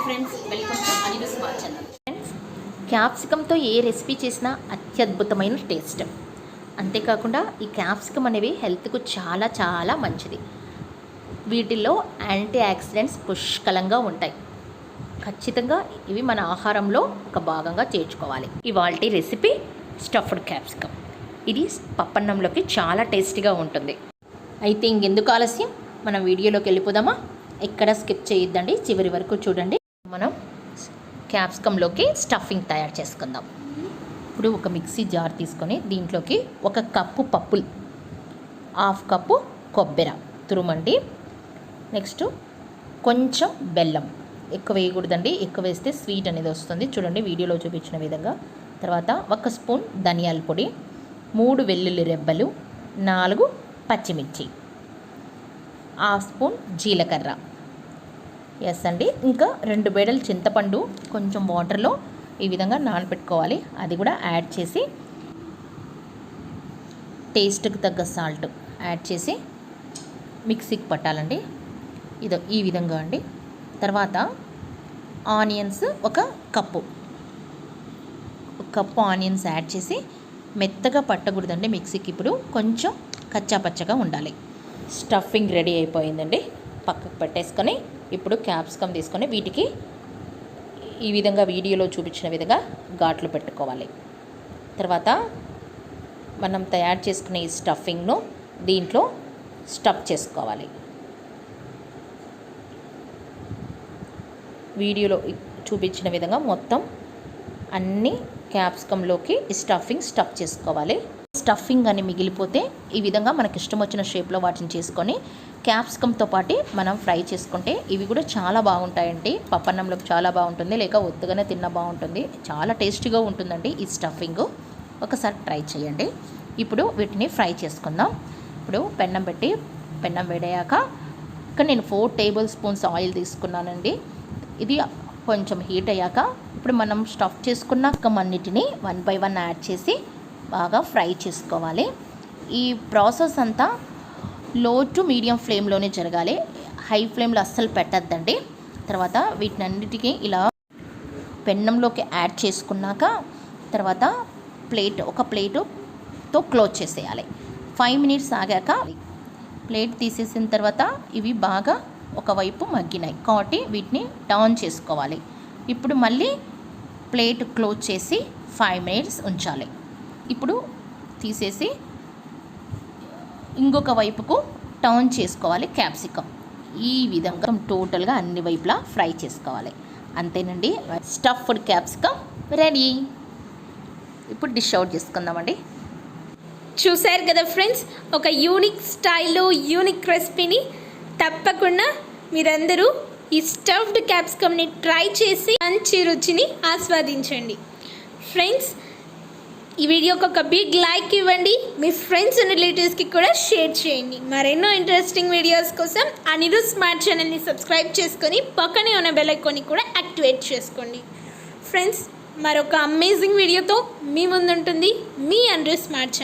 Friends, welcome to Aniru smart channel. Friends, క్యాప్సికంతో ఏ recipe చేసినా అత్యద్భుతమైన టేస్ట్. అంతేకాకుండా ఈ క్యాప్సికమ్ అనేవి హెల్త్కు చాలా చాలా మంచిది. వీటిల్లో యాంటీ ఆక్సిడెంట్స్ పుష్కలంగా ఉంటాయి. ఖచ్చితంగా ఇవి మన ఆహారంలో ఒక భాగంగా చేర్చుకోవాలి. ఇవాల్టి రెసిపీ స్టఫ్డ్ క్యాప్సికమ్. ఇది పప్పన్నంలోకి చాలా టేస్టీగా ఉంటుంది. అయితే ఇంకెందుకు ఆలస్యం, మనం వీడియోలోకి వెళ్ళిపోదామా? ఎక్కడ స్కిప్ చేయొద్దండి, చివరి వరకు చూడండి. మనం క్యాప్సికంలోకి స్టఫింగ్ తయారు చేసుకుందాం. ఇప్పుడు ఒక మిక్సీ జార్ తీసుకొని దీంట్లోకి 1 కప్పు పప్పులు, 1/2 కప్పు కొబ్బరి తురుమండి. నెక్స్ట్ కొంచెం బెల్లం, ఎక్కువ వేయకూడదండి, ఎక్కువ వేస్తే స్వీట్ అనేది వస్తుంది. చూడండి వీడియోలో చూపించిన విధంగా. తర్వాత 1 స్పూన్ ధనియాల పొడి, 3 వెల్లుల్లి రెబ్బలు, 4 పచ్చిమిర్చి, 1/2 స్పూన్ జీలకర్ర, ఎస్ అండి. ఇంకా 2 బేడలు చింతపండు కొంచెం వాటర్లో ఈ విధంగా నానబెట్టుకోవాలి. అది కూడా యాడ్ చేసి టేస్ట్కి తగ్గ సాల్ట్ యాడ్ చేసి మిక్సీకి పట్టాలండి. ఈ విధంగా అండి. తర్వాత ఆనియన్స్ 1 కప్పు ఆనియన్స్ యాడ్ చేసి మెత్తగా పట్టకూడదండి మిక్సీకి. ఇప్పుడు కొంచెం కచ్చాపచ్చగా ఉండాలి. స్టఫింగ్ రెడీ అయిపోయిందండి. పక్కకు పెట్టేసుకొని ఇప్పుడు క్యాప్సికమ్ తీసుకొని వీటికి ఈ విధంగా వీడియోలో చూపించిన విధంగా ఘాట్లు పెట్టుకోవాలి. తర్వాత మనం తయారు చేసుకునే ఈ స్టఫింగ్ను దీంట్లో స్టఫ్ చేసుకోవాలి. వీడియోలో చూపించిన విధంగా మొత్తం అన్ని క్యాప్సికంలోకి ఈ స్టఫ్ చేసుకోవాలి. స్టఫింగ్ అని మిగిలిపోతే ఈ విధంగా మనకి ఇష్టం వచ్చిన షేప్లో వాటిని చేసుకొని క్యాప్సికంతో పాటు మనం ఫ్రై చేసుకుంటే ఇవి కూడా చాలా బాగుంటాయండి. పప్పన్నంలోకి చాలా బాగుంటుంది, లేక ఒత్తుగానే తిన్న బాగుంటుంది. చాలా టేస్టీగా ఉంటుందండి ఈ స్టఫింగ్. ఒకసారి ట్రై చేయండి. ఇప్పుడు వీటిని ఫ్రై చేసుకుందాం. ఇప్పుడు పెన్నం వేడయ్యాక ఇక్కడ నేను 4 టేబుల్ స్పూన్స్ ఆయిల్ తీసుకున్నానండి. ఇది కొంచెం హీట్ అయ్యాక ఇప్పుడు మనం స్టఫ్ చేసుకున్న కమ్మన్నిటిని 1 by 1 యాడ్ చేసి బాగా ఫ్రై చేసుకోవాలి. ఈ ప్రాసెస్ అంతా లో టు మీడియం ఫ్లేమ్లోనే జరగాలి. హై ఫ్లేమ్లో అస్సలు పెట్టద్దండి. తర్వాత వీటినన్నిటికీ ఇలా పెన్నంలోకి యాడ్ చేసుకున్నాక తర్వాత ఒక ప్లేటుతో క్లోజ్ చేసేయాలి. 5 minutes ఆగాక ప్లేట్ తీసేసిన తర్వాత ఇవి బాగా ఒకవైపు మగ్గినాయి కాబట్టి వీటిని టర్న్ చేసుకోవాలి. ఇప్పుడు మళ్ళీ ప్లేట్ క్లోజ్ చేసి 5 minutes ఉంచాలి. ఇప్పుడు తీసేసి ఇంకొక వైపుకు టర్న్ చేసుకోవాలి క్యాప్సికమ్. ఈ విధంగా టోటల్గా అన్ని వైపులా ఫ్రై చేసుకోవాలి. అంతేనండి, స్టఫ్డ్ క్యాప్సికమ్ రెడీ. ఇప్పుడు డిష్ అవుట్ చేసుకుందామండి. చూశారు కదా ఫ్రెండ్స్, ఒక యూనిక్ స్టైల్లో యూనిక్ రెసిపీని. తప్పకుండా మీరందరూ ఈ స్టఫ్డ్ క్యాప్సికమ్ని ట్రై చేసి మంచి రుచిని ఆస్వాదించండి. ఫ్రెండ్స్, ఈ వీడియోకి ఒక బిగ్ లైక్ ఇవ్వండి. మీ ఫ్రెండ్స్ అండ్ రిలేటివ్స్కి కూడా షేర్ చేయండి. మరెన్నో ఇంట్రెస్టింగ్ వీడియోస్ కోసం అనిరు స్మార్ట్ ఛానల్ని సబ్స్క్రైబ్ చేసుకొని పక్కనే ఉన్న బెల్ ఐకాన్ని కూడా యాక్టివేట్ చేసుకోండి. ఫ్రెండ్స్, మరొక అమేజింగ్ వీడియోతో మీ ముందుంటుంది మీ అనిరు స్మార్ట్ ఛానల్.